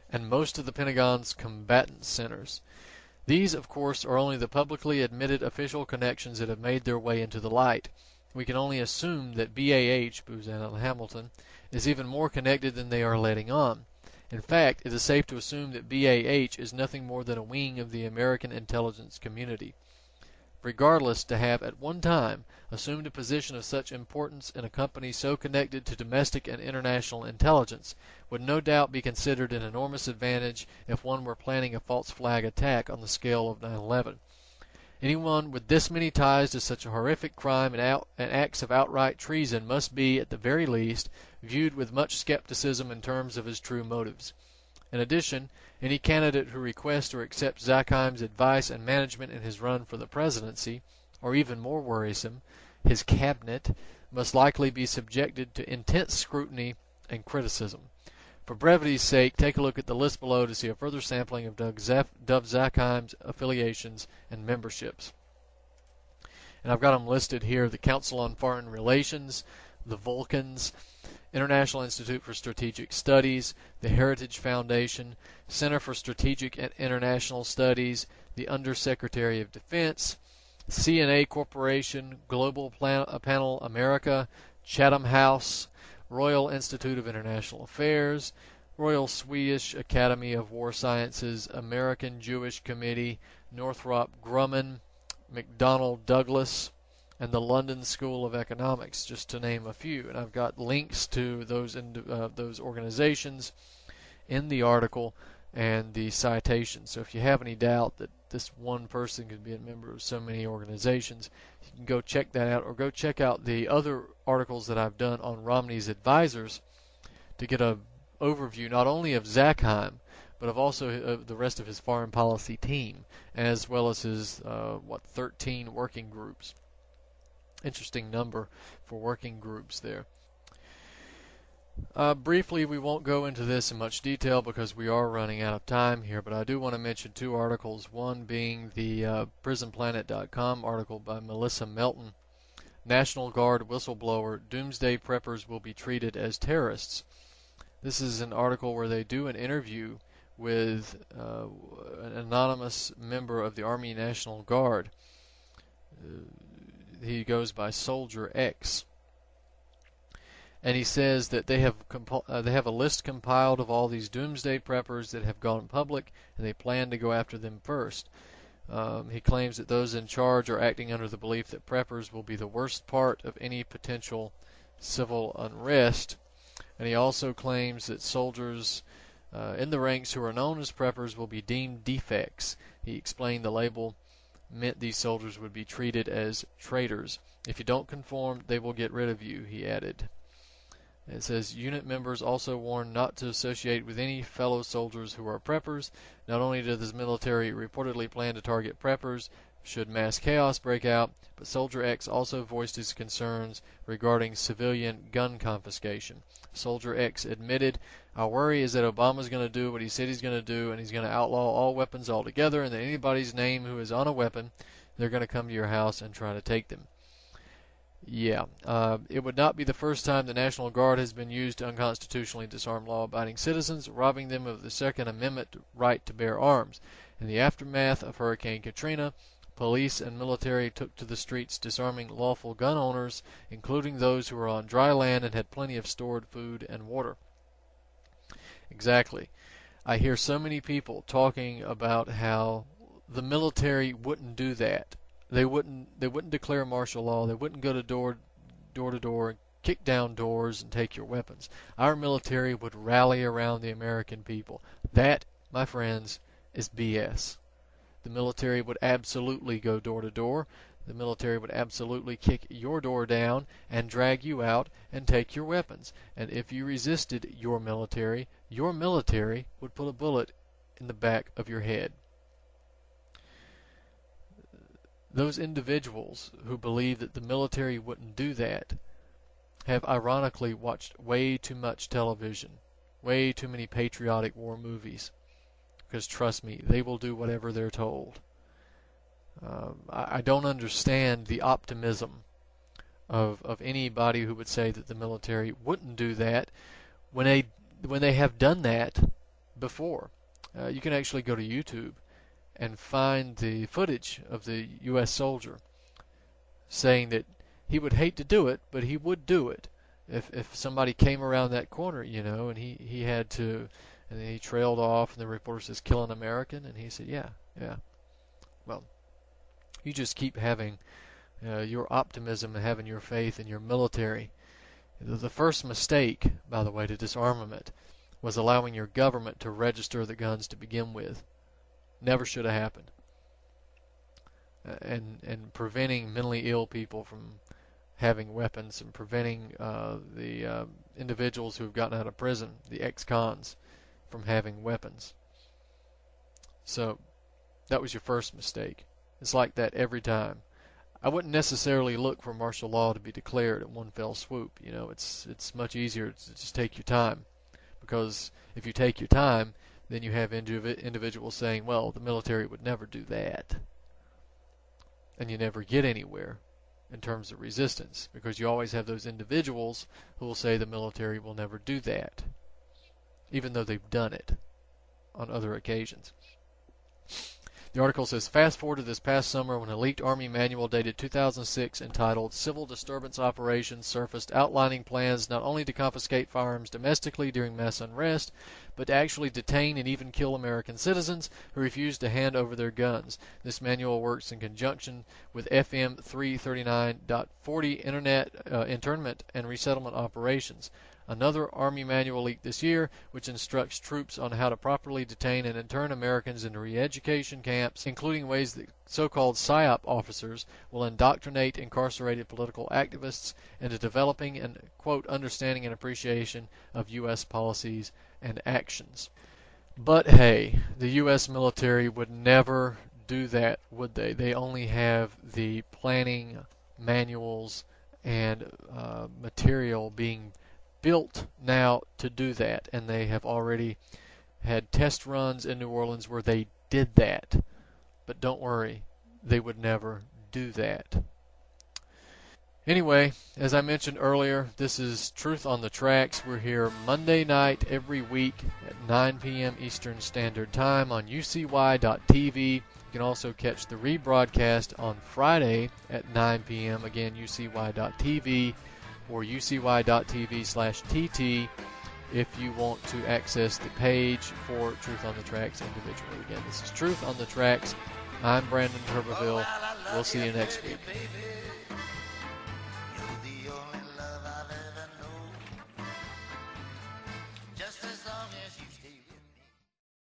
S1: and most of the Pentagon's combatant centers. These, of course, are only the publicly admitted official connections that have made their way into the light. We can only assume that BAH, Booz Allen Hamilton, is even more connected than they are letting on. In fact, it is safe to assume that BAH is nothing more than a wing of the American intelligence community. Regardless, to have at one time assumed a position of such importance in a company so connected to domestic and international intelligence would no doubt be considered an enormous advantage if one were planning a false flag attack on the scale of 9/11. Anyone with this many ties to such a horrific crime and acts of outright treason must be, at the very least, viewed with much skepticism in terms of his true motives. In addition, any candidate who requests or accepts Zackheim's advice and management in his run for the presidency, or even more worrisome, his cabinet, must likely be subjected to intense scrutiny and criticism. For brevity's sake, take a look at the list below to see a further sampling of Dov Zackheim's affiliations and memberships. And I've got them listed here: the Council on Foreign Relations, the Vulcans, International Institute for Strategic Studies, the Heritage Foundation, Center for Strategic and International Studies, the Undersecretary of Defense, CNA Corporation, Global Panel America, Chatham House, Royal Institute of International Affairs, Royal Swedish Academy of War Sciences, American Jewish Committee, Northrop Grumman, McDonnell Douglas, and the London School of Economics, just to name a few. And I've got links to those organizations in the article and the citation. So if you have any doubt that this one person could be a member of so many organizations, you can go check that out, or go check out the other articles that I've done on Romney's advisors to get an overview not only of Zackheim, but of also the rest of his foreign policy team, as well as his 13 working groups. Interesting number for working groups there. Briefly, we won't go into this in much detail because we are running out of time here, but I do want to mention two articles, one being the PrisonPlanet.com article by Melissa Melton, National Guard Whistleblower, Doomsday Preppers Will Be Treated as Terrorists. This is an article where they do an interview with an anonymous member of the Army National Guard. He goes by Soldier X, and he says that they have a list compiled of all these doomsday preppers that have gone public, and they plan to go after them first. He claims that those in charge are acting under the belief that preppers will be the worst part of any potential civil unrest, and he also claims that soldiers in the ranks who are known as preppers will be deemed defects. He explained the label meant these soldiers would be treated as traitors. If you don't conform, they will get rid of you, he added. It says unit members also warned not to associate with any fellow soldiers who are preppers. Not only does the military reportedly plan to target preppers should mass chaos break out, but Soldier X also voiced his concerns regarding civilian gun confiscation. Soldier X admitted, "Our worry is that Obama's going to do what he said he's going to do, and he's going to outlaw all weapons altogether, and that anybody's name who is on a weapon, they're going to come to your house and try to take them." Yeah, it would not be the first time the National Guard has been used to unconstitutionally disarm law-abiding citizens, robbing them of the Second Amendment right to bear arms. In the aftermath of Hurricane Katrina, police and military took to the streets disarming lawful gun owners, including those who were on dry land and had plenty of stored food and water. Exactly. I hear so many people talking about how the military wouldn't do that. They wouldn't declare martial law. They wouldn't go to door to door and kick down doors and take your weapons. Our military would rally around the American people. That, my friends, is BS. The military would absolutely go door to door. The military would absolutely kick your door down and drag you out and take your weapons. And if you resisted your military would put a bullet in the back of your head. Those individuals who believe that the military wouldn't do that have ironically watched way too much television, way too many patriotic war movies. Because trust me, they will do whatever they're told. I don't understand the optimism of anybody who would say that the military wouldn't do that when they have done that before. You can actually go to YouTube and find the footage of the U.S. soldier saying that he would hate to do it, but he would do it if somebody came around that corner, and he had to, and then he trailed off, and the reporter says, "Kill an American," and he said, yeah. Well, you just keep having your optimism and having your faith in your military. The first mistake, by the way, to disarmament was allowing your government to register the guns to begin with. Never should have happened. And preventing mentally ill people from having weapons, and preventing the individuals who have gotten out of prison, the ex-cons, from having weapons. So that was your first mistake. It's like that every time. I wouldn't necessarily look for martial law to be declared in one fell swoop. It's much easier to just take your time, because if you take your time, then you have individuals saying, well, the military would never do that. And you never get anywhere in terms of resistance, because you always have those individuals who will say the military will never do that, even though they've done it on other occasions. The article says, fast forward to this past summer when a leaked Army manual dated 2006 entitled Civil Disturbance Operations surfaced, outlining plans not only to confiscate firearms domestically during mass unrest, but to actually detain and even kill American citizens who refuse to hand over their guns. This manual works in conjunction with FM 339.40 internment and resettlement operations. Another Army manual leaked this year, which instructs troops on how to properly detain and intern Americans into re-education camps, including ways that so-called PSYOP officers will indoctrinate incarcerated political activists into developing an, quote, understanding and appreciation of U.S. policies and actions. But hey, the U.S. military would never do that, would they? They only have the planning manuals and material being built now to do that, and they have already had test runs in New Orleans where they did that. But don't worry, they would never do that. Anyway, as I mentioned earlier, this is Truth on the Tracks. We're here Monday night every week at 9 p.m. Eastern Standard Time on ucy.tv. You can also catch the rebroadcast on Friday at 9 p.m. Again, ucy.tv. or ucy.tv/tt if you want to access the page for Truth on the Tracks individually. Again, this is Truth on the Tracks. I'm Brandon Turbeville. We'll see you next week. Just as long as you stay with me.